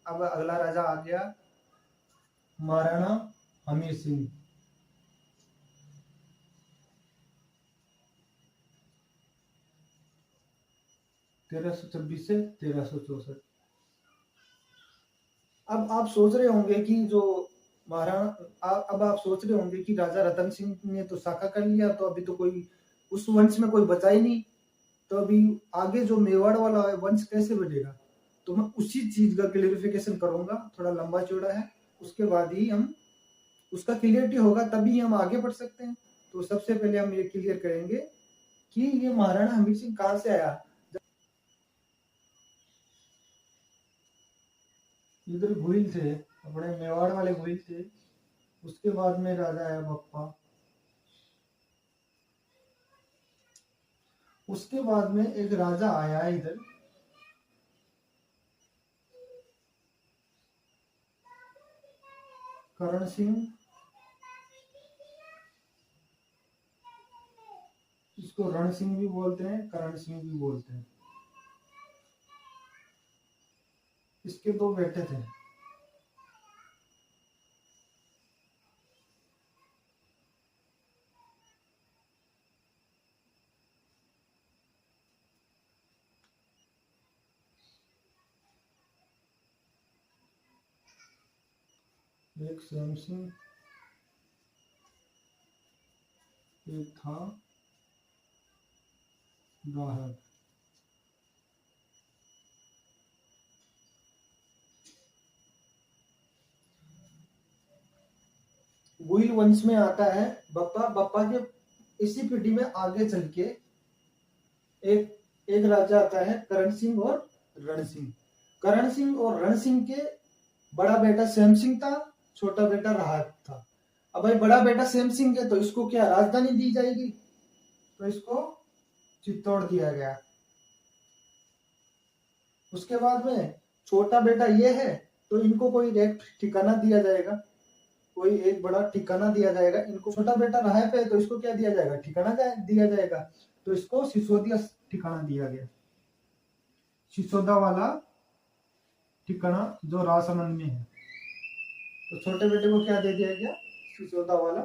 अब अगला राजा आ गया महाराणा हमीर सिंह। 1326 से 1364। अब आप सोच रहे होंगे कि जो अब आप सोच रहे होंगे कि राजा रतन सिंह ने तो साका कर लिया, तो अभी तो कोई उस वंश में कोई बचा ही नहीं, तो अभी आगे जो मेवाड़ वाला वंश कैसे बनेगा। तो मैं उसी चीज का क्लियरिफिकेशन करूंगा, थोड़ा लंबा चौड़ा है, उसके बाद ही हम उसका क्लियरिटी होगा, तभी हम आगे बढ़ सकते हैं। तो सबसे पहले हम ये क्लियर करेंगे कि ये महाराणा हमीर सिंह कहां से आया। इधर भूल थे, अपने मेवाड़ वाले भूल थे, उसके बाद में राजा आया बप्पा, उसके बाद में एक राजा आया इधर करण सिंह, इसको रण सिंह भी बोलते हैं, करण सिंह भी बोलते हैं। इसके दो बेटे थे। एक श्याम सिंह, एक था राहत। गुइल वंश में आता है बप्पा। बप्पा के इसी पीढ़ी में आगे चल के एक एक राजा आता है करण सिंह और रण सिंह। करण सिंह और रण सिंह के बड़ा बेटा श्याम सिंह था, छोटा बेटा राहत था। अब भाई बड़ा बेटा श्याम सिंह है, तो इसको क्या राजधानी दी जाएगी, तो इसको चित्तौड़ दिया गया। उसके बाद में छोटा बेटा ये है, तो इनको कोई एक ठिकाना दिया जाएगा, कोई एक बड़ा ठिकाना दिया जाएगा इनको। छोटा बेटा राहत पे है, तो इसको क्या दिया जाएगा, ठिकाना दिया जाएगा, तो इसको सिसोदिया ठिकाना दिया गया। सिसोदा वाला ठिकाना जो राजसमंद में है, तो छोटे बेटे को क्या दे दिया गया, सिसोदा वाला।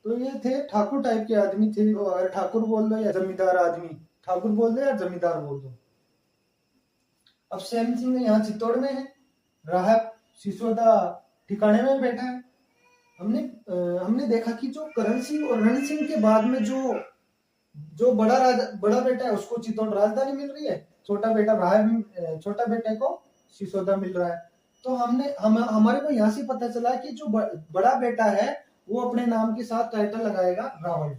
तो ये थे ठाकुर टाइप के आदमी थे, तो अगर ठाकुर बोल दो या जमींदार आदमी, ठाकुर बोल दो या जमींदार बोल दो। अब श्याम सिंह यहाँ चित्तौड़ में है, राहत सिसोदा ठिकाने में बैठा है। हमने देखा कि जो करण सिंह और रण सिंह के बाद में जो जो बड़ा बेटा है उसको चित्तौड़ राजधानी मिल रही है, छोटा बेटे को सिसोदा मिल रहा है। तो हमारे को यहाँ से पता चला कि जो बड़ा बेटा है वो अपने नाम के साथ टाइटल लगाएगा रावल।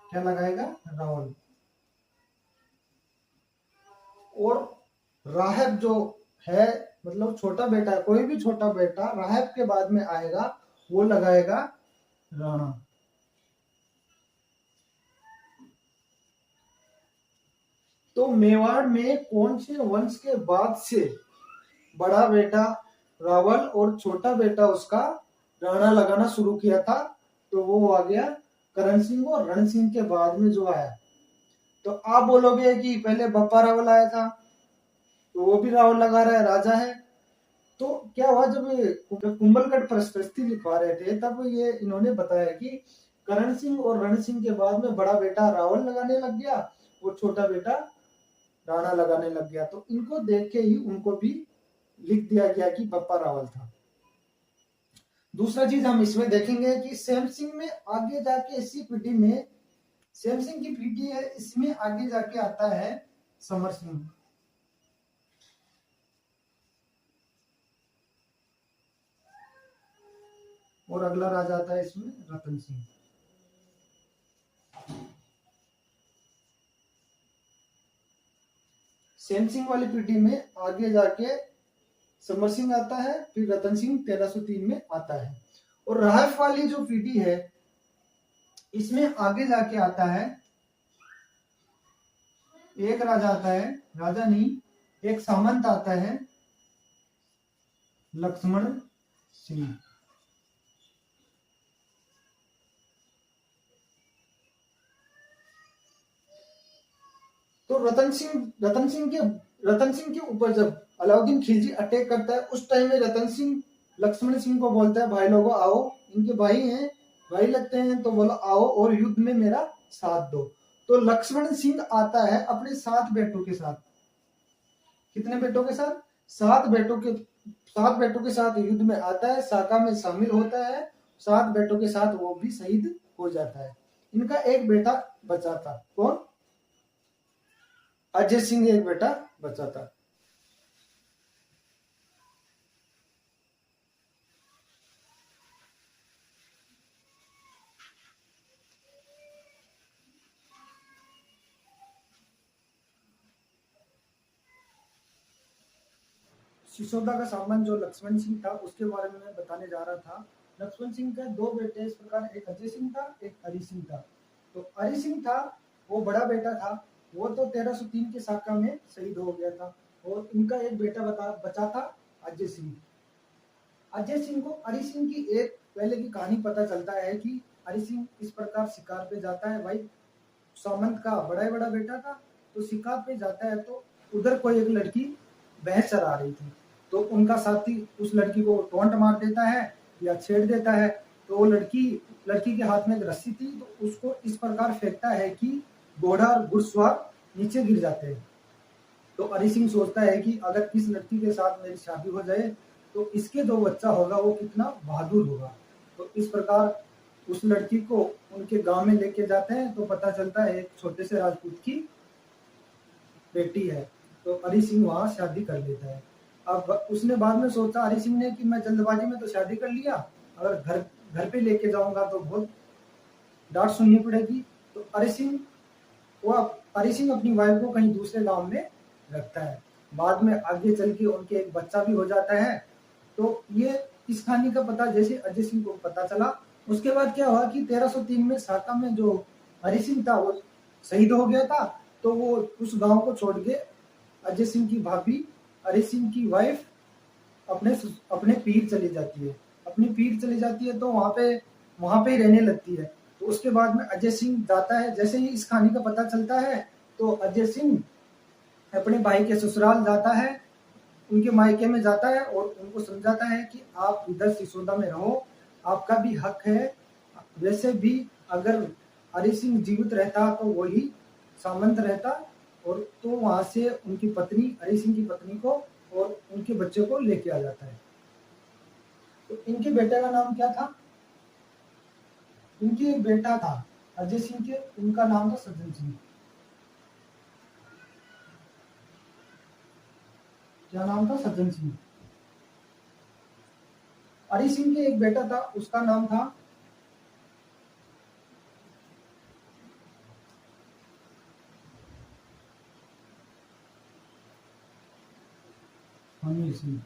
क्या लगाएगा, रावल। और राहब जो है, मतलब छोटा बेटा, कोई भी छोटा बेटा राहब के बाद में आएगा वो लगाएगा राणा। तो मेवाड़ में कौन से वंश के बाद से बड़ा बेटा रावल और छोटा बेटा उसका राणा लगाना शुरू किया था, तो वो आ गया करण सिंह और रण सिंह के बाद में जो आया। तो आप बोलोगे कि पहले बप्पा रावल आया था, तो वो भी रावल लगा रहा है, राजा है। तो क्या हुआ, जब कुंभलगढ़ प्रशस्ति लिखवा रहे थे तब ये इन्होंने बताया कि करण सिंह और रण सिंह के बाद में बड़ा बेटा रावल लगाने लग गया और छोटा बेटा राणा लगाने लग गया। तो इनको देख के ही उनको भी लिख दिया गया कि बप्पा रावल था। दूसरा चीज हम इसमें देखेंगे कि श्याम सिंह में आगे जाके इसी पीढ़ी में, श्याम सिंह की पीढ़ी है, इसमें आगे जाके आता है समर सिंह। और अगला राजा आता है इसमें रतन सिंह। श्याम सिंह वाली पीढ़ी में आगे जाके समर सिंह आता है, फिर रतन सिंह 1303 में आता है। और राहत वाली जो पीढ़ी है इसमें आगे जाके आता है एक राजा आता है, राजा नहीं, एक सामंत आता है, लक्ष्मण सिंह। तो रतन सिंह के रतन सिंह के ऊपर जब अलाउद्दीन खिलजी अटैक करता है, उस टाइम में रतन सिंह लक्ष्मण सिंह को बोलता है, भाई लोगों आओ, इनके भाई हैं, भाई लगते हैं, तो बोला आओ और युद्ध में मेरा साथ दो। तो लक्ष्मण सिंह आता है अपने 7 बेटों के साथ। कितने बेटों के साथ? 7 बेटों के साथ युद्ध में आता है, साका में शामिल होता है, 7 बेटों के साथ वो भी शहीद हो जाता है। इनका एक बेटा बचा था, कौन? अजय सिंह एक बेटा बचा था। सिसोदा का सामान जो लक्ष्मण सिंह था उसके बारे में मैं बताने जा रहा था। लक्ष्मण सिंह के 2 बेटे इस प्रकार, एक अजय सिंह था, एक हरि सिंह था। तो हरि सिंह था वो बड़ा बेटा था, वो तो 1303 के साका में शहीद हो गया था। और इनका एक बेटा बचा था अजय सिंह। अजय सिंह को हरि सिंह की एक पहले की कहानी पता चलता है कि हरि सिंह इस प्रकार शिकार पे जाता है। भाई सामंत का बड़ा बेटा था, तो शिकार पे जाता है, तो उधर कोई एक लड़की भैंस चरा रही थी, तो उनका साथी उस लड़की को टोंट मार देता है या छेड़ देता है। तो वो लड़की के हाथ में एक रस्सी थी, तो उसको इस प्रकार फेंकता है कि घोड़ा और घुड़सवार नीचे गिर जाते हैं। तो हरि सिंह सोचता है कि अगर इस लड़की के साथ मेरी शादी हो जाए तो इसके जो बच्चा होगा वो कितना बहादुर होगा। तो इस प्रकार उस लड़की को उनके गांव में लेके जाते हैं, तो पता चलता है एक छोटे से राजपूत की बेटी है। तो हरि सिंह वहां शादी कर लेता है। अब उसने बाद में सोचा हरि सिंह ने कि मैं जल्दबाजी में तो शादी कर लिया, अगर घर पे लेके जाऊंगा तो बहुत डांट सुननी पड़ेगी। तो हरि सिंह अपनी वाइफ को कहीं दूसरे गांव में रखता है। बाद में आगे चल के उनके एक बच्चा भी हो जाता है। तो ये इस कहानी का पता जैसे अजय सिंह को पता चला, उसके बाद क्या हुआ कि 1303 में साका में जो हरि सिंह था वो शहीद हो गया था। तो वो उस गांव को छोड़ के अजय सिंह की भाभी हरि सिंह की वाइफ अपने अपने पीर चली जाती है। अपनी पीर चली जाती है तो वहां पे ही रहने लगती है। तो उसके बाद में अजय सिंह जाता है, जैसे ही इस कहानी का पता चलता है तो अजय सिंह अपने भाई के ससुराल जाता है, उनके मायके में जाता है और उनको समझाता है कि आप इधर सिसोदा में रहो, आपका भी हक है। वैसे भी अगर हरि सिंह जीवित रहता तो वही सामंत रहता, और तो वहां से उनकी पत्नी हरि सिंह की पत्नी को और उनके बच्चे को लेके आ जाता है। तो इनके बेटे का नाम क्या था? इनके एक बेटा था अजय सिंह के, उनका नाम था सज्जन सिंह। क्या नाम था? सज्जन सिंह। हरि सिंह के एक बेटा था, उसका नाम था हमीर सिंह।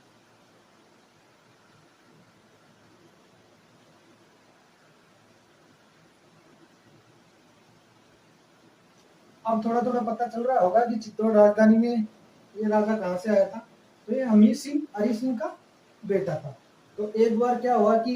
अब थोड़ा थोड़ा पता चल रहा होगा कि चित्तौड़ राजधानी में ये राजा कहाँ से आया था। तो ये हमीर सिंह हरि सिंह का बेटा था। तो एक बार क्या हुआ कि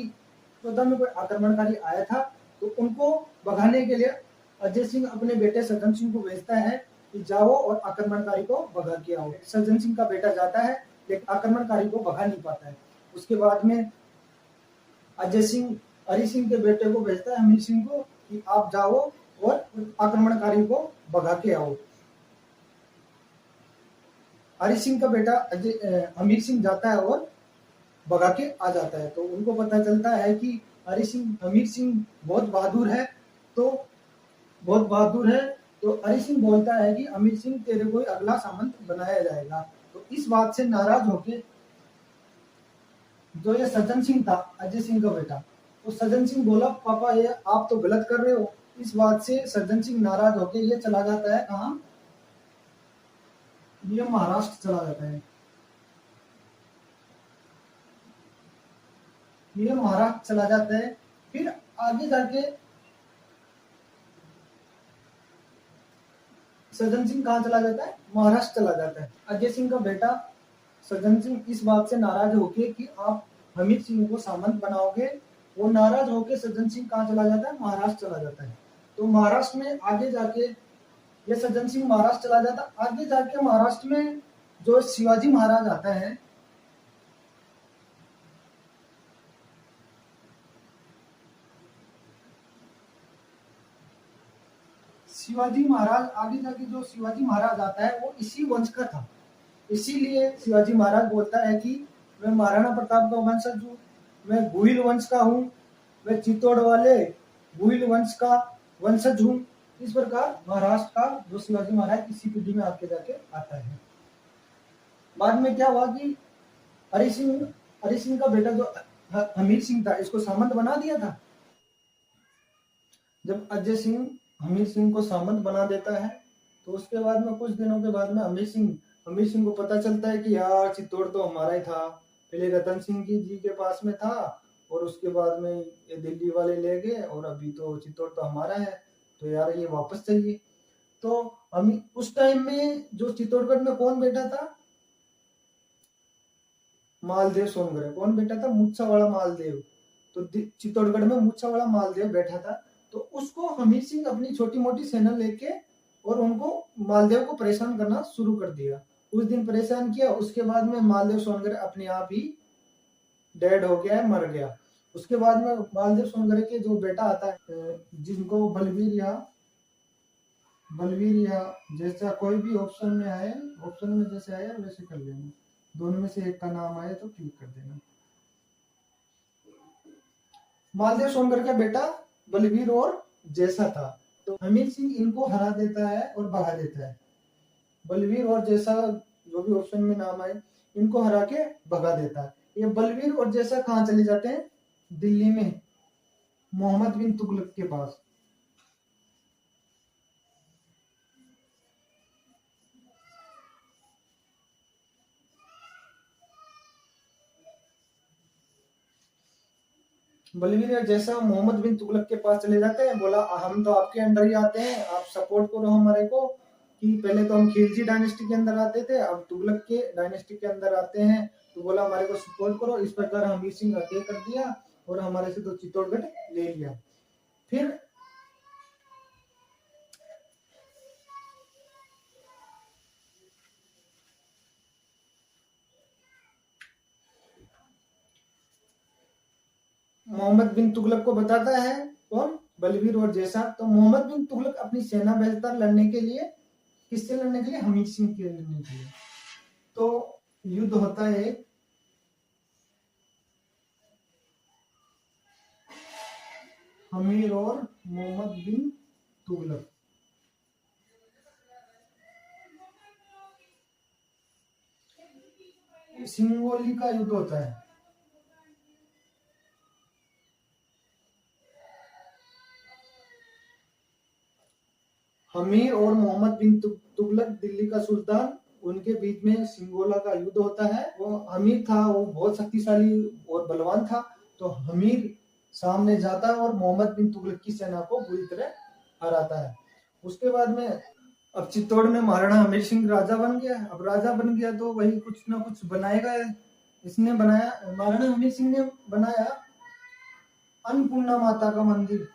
चौदह में कोई आक्रमणकारी आया था, तो उनको भगाने के लिए अजय सिंह अपने बेटे सज्जन सिंह को भेजता है कि जाओ और आक्रमणकारी को भगा के आओ। सज्जन सिंह का बेटा जाता है लेकिन आक्रमणकारी को भगा नहीं पाता है। उसके बाद में अजय सिंह हरि सिंह के बेटे को भेजता है हमीर सिंह को कि आप जाओ और आक्रमणकारी को भगा के आओ। हरि सिंह का बेटा हमीर सिंह जाता है और भगा के आ जाता है। तो उनको पता चलता है कि हमीर सिंह बहुत बहादुर है। तो हरि सिंह बोलता है कि हमीर सिंह तेरे को अगला सामंत बनाया जाएगा। तो इस बात से नाराज होके जो ये सज्जन सिंह था अजय सिंह का बेटा, तो सज्जन सिंह बोला पापा ये आप तो गलत कर रहे हो। इस बात से सज्जन सिंह नाराज होके ये चला जाता है कहाँ? ये महाराष्ट्र चला जाता है। ये महाराष्ट्र चला जाता है। फिर आगे जाके सज्जन सिंह कहाँ चला जाता है? महाराष्ट्र चला जाता है। अजय सिंह का बेटा सज्जन सिंह इस बात से नाराज होके कि आप हमीर सिंह को सामंत बनाओगे, वो नाराज होके सज्जन सिंह कहाँ चला जाता है? महाराष्ट्र चला जाता है। तो महाराष्ट्र में आगे जाके ये सज्जन सिंह महाराष्ट्र चला जाता, आगे जाके महाराष्ट्र में जो शिवाजी महाराज आता है, शिवाजी महाराज आगे जाके जो शिवाजी महाराज आता है वो इसी वंश का था। इसीलिए शिवाजी महाराज बोलता है कि मैं महाराणा प्रताप का वंशज हूँ, मैं गुहिल वंश का हूँ, मैं चित्तौड़ वाले गुहिल वंश का वंशज हूँ। इस प्रकार महाराष्ट्र का जो शिवाजी महाराज इसी पीढ़ी में आगे जाके आता है। बाद में क्या हुआ कि हरि सिंह का बेटा जो हमीर सिंह था, इसको सामंत बना दिया था। जब अजय सिंह हमीर सिंह को सामंत बना देता है तो उसके बाद में कुछ दिनों के बाद में हमीर सिंह को पता चलता है कि यार चित्तौड़ तो हमारा ही था, पहले रतन सिंह जी के पास में था और उसके बाद में ये दिल्ली वाले ले गए और अभी तो चित्तौड़ तो हमारा है, तो यार ये वापस चाहिए। तो हम उस टाइम में जो चित्तौड़गढ़ में कौन बैठा था, मालदेव सोनगढ़। कौन बैठा था, मूछावाड़ा मालदेव। तो चित्तौड़गढ़ में मूछावाड़ा मालदेव बैठा था। तो उसको हमीर सिंह अपनी छोटी मोटी सेना लेके और उनको मालदेव को परेशान करना शुरू कर दिया। उस दिन परेशान किया, उसके बाद में मालदेव सोनगढ़ अपने आप ही डेड हो गया है, मर गया। उसके बाद में मालदेव सोनगढ़ के जो बेटा आता है, जिनको बलवीर या जैसा कोई भी ऑप्शन में आए, ऑप्शन में जैसे आया वैसे कर लेना, दोनों में से एक का नाम आए तो क्लिक कर देना। मालदेव सोनगढ़ का बेटा बलवीर और जैसा था। तो हमीर सिंह इनको हरा देता है और भगा देता है। बलवीर और जैसा जो भी ऑप्शन में नाम आए इनको हरा के भगा देता है। ये बलवीर और जैसा कहाँ चले जाते हैं, दिल्ली में मोहम्मद बिन तुगलक के पास। बलवीर और जैसा मोहम्मद बिन तुगलक के पास चले जाते हैं। बोला हम तो आपके अंडर ही आते हैं, आप सपोर्ट करो हमारे को। कि पहले तो हम खिलजी डायनेस्टी के अंदर आते थे, अब तुगलक के डायनेस्टी के अंदर आते हैं। तो बोला हमारे को सपोर्ट करो। इस प्रकार हमीर सिंह हत्या कर दिया और हमारे से तो चित्तौड़गढ़ ले लिया। फिर मोहम्मद बिन तुगलक को बताता है, कौन, बलवीर और जैसा। तो मोहम्मद बिन तुगलक अपनी सेना भेजता लड़ने के लिए, किससे लड़ने के लिए, हमीर सिंह के लड़ने के लिए। तो युद्ध होता है हमीर और मोहम्मद बिन तुगलक। सिंगोली का युद्ध होता है। हमीर और मोहम्मद बिन तुगलक दिल्ली का सुल्तान, उनके बीच में सिंगोला का युद्ध होता है। वो हमीर था, वो बहुत शक्तिशाली और बलवान था। तो हमीर सामने जाता है और मोहम्मद बिन तुगलक की सेना को बुरी तरह हराता है। उसके बाद में अब चित्तौड़ में महाराणा हमीर सिंह राजा बन गया। अब राजा बन गया तो वही कुछ ना कुछ बनाएगा। इसने बनाया, महाराणा हमीर सिंह ने बनाया अन्नपूर्णा माता का मंदिर।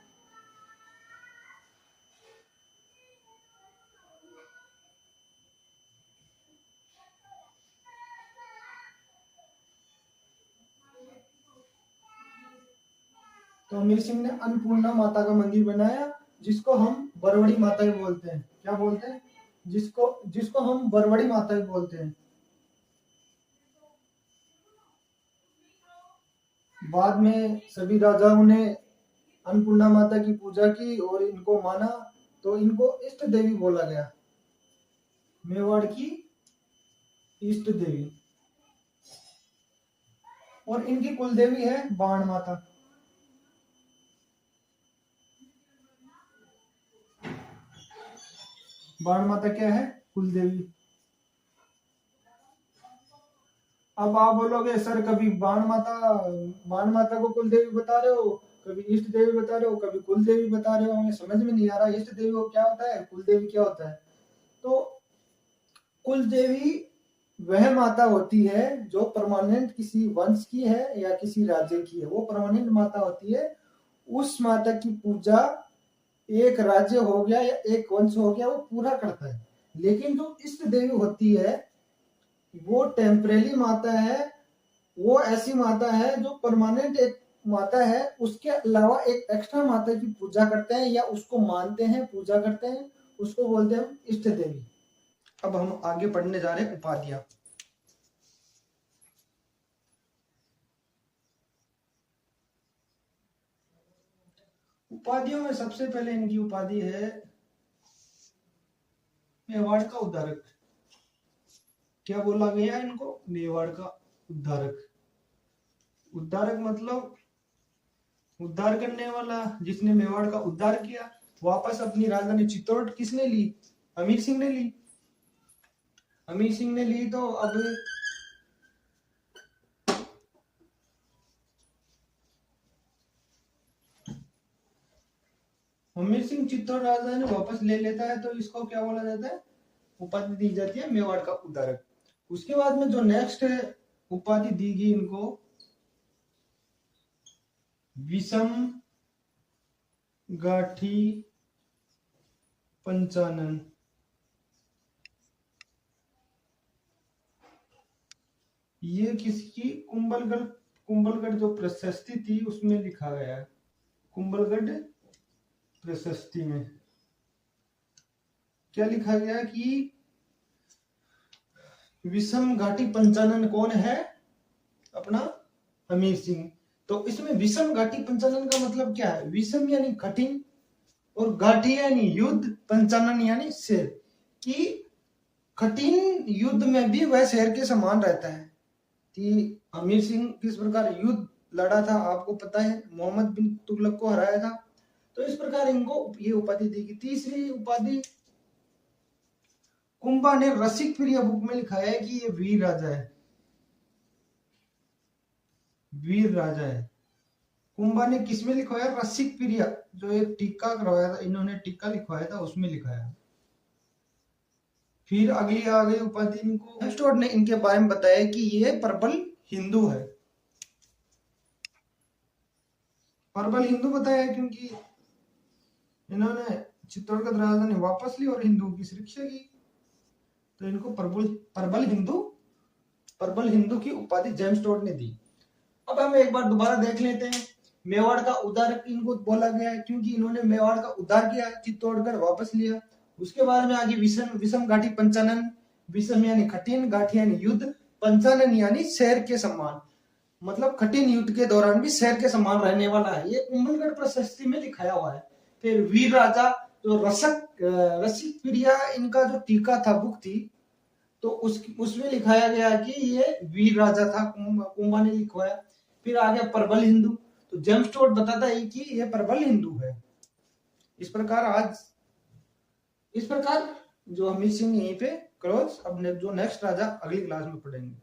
तो हमीर सिंह ने अन्नपूर्णा माता का मंदिर बनाया, जिसको हम बरवड़ी माता भी बोलते हैं। क्या बोलते हैं, जिसको हम बरवड़ी माता भी बोलते हैं। बाद में सभी राजाओं ने अन्नपूर्णा माता की पूजा की और इनको माना, तो इनको इष्ट देवी बोला गया, मेवाड़ की इष्ट देवी। और इनकी कुल देवी है बाण माता। बाण माता क्या है, कुल देवी। अब आप बोलोगे सर कभी बाण माता को कुल देवी बता रहे हो, कभी इष्ट देवी बता रहे हो, कभी कुल देवी बता रहे हो, हमें समझ में नहीं आ रहा इष्ट देवी को क्या होता है, कुल देवी क्या होता है। तो कुल देवी वह माता होती है जो परमानेंट किसी वंश की है या किसी राज्य की है, वो परमानेंट माता होती है। उस माता की पूजा एक राज्य हो गया या एक वंश हो गया वो पूरा करता है। लेकिन जो इष्ट देवी होती है वो टेम्परेरी माता है, वो ऐसी माता है जो परमानेंट एक माता है, उसके अलावा एक एक्स्ट्रा माता की पूजा करते हैं या उसको मानते हैं, पूजा करते हैं, उसको बोलते हैं हम इष्ट देवी। अब हम आगे पढ़ने जा रहे हैं उपाधियां। उपाधियों में सबसे पहले इनकी उपाधि है मेवाड़ का उद्धारक। क्या बोला गया इनको? मेवाड़ का उद्धारक। उद्धारक मतलब उद्धार करने वाला, जिसने मेवाड़ का उद्धार किया। वापस अपनी राजधानी चित्तौड़ किसने ली? अमीर सिंह ने ली। अमीर सिंह ने ली तो अब अमीर सिंह चित्तौड़ राजधानी वापस ले लेता है, तो इसको क्या बोला जाता है? उपाधि दी जाती है मेवाड़ का उद्धारक। उसके बाद में जो नेक्स्ट उपाधि दी गई इनको, विषम गाठी पंचानन। ये किसकी? कुंभलगढ़ जो प्रशस्ति थी उसमें लिखा गया है। कुंभलगढ़ प्रशस्ति में क्या लिखा गया कि विषम घाटी पंचानन कौन है? अपना अमीर सिंह। तो इसमें विषम घाटी पंचानन का मतलब क्या है? विषम यानी कठिन, और घाटी यानी युद्ध, पंचानन यानी शेर। कि कठिन युद्ध में भी वह शेर के समान रहता है। कि अमीर सिंह किस प्रकार युद्ध लड़ा था आपको पता है, मोहम्मद बिन तुगलक को हराया था। तो इस प्रकार इनको ये उपाधि दी गई। तीसरी उपाधि, कुंभा ने रसिक प्रिय बुक में लिखा है कि ये वीर राजा है। वीर राजा है। कुंभा ने किसमें लिखवाया? रसिक प्रिय, जो एक टीका करवाया था, इन्होंने टीका लिखवाया था, उसमें लिखाया। फिर अगली आ गई उपाधि इनको, हेमस्टोड ने इनके बारे में बताया कि ये प्रबल हिंदू है। प्रबल हिंदू बताया क्योंकि इन्होंने चित्तौड़गढ़ राजधानी वापस ली और हिंदुओं की सुरक्षा की, तो इनको प्रबल हिंदू की उपाधि जेम्स टोड ने दी। अब हम एक बार दोबारा देख लेते हैं। मेवाड़ का उद्धारक इनको बोला गया है क्योंकि इन्होंने मेवाड़ का उद्धार किया, चित्तौड़गढ़ वापस लिया। उसके बाद में आगे विषम घाटी पंचानन। विषम यानी कठिन, घाटी यानी युद्ध, पंचानन यानी शेर के समान, मतलब कठिन युद्ध के दौरान भी शेर के समान रहने वाला है। ये कुंभलगढ़ प्रशस्ति में दिखाया हुआ है। फिर वीर राजा जो रसिक प्रिया इनका जो टीका था, बुक थी, तो उसमें लिखाया गया कि ये वीर राजा था, कुंभा ने लिखवाया। फिर आ गया प्रबल हिंदू, तो जेम्स टोड बताता है कि ये प्रबल हिंदू है। इस प्रकार जो अमीर सिंह यहीं पे क्लोज। अब जो नेक्स्ट राजा अगली क्लास में पढ़ेंगे।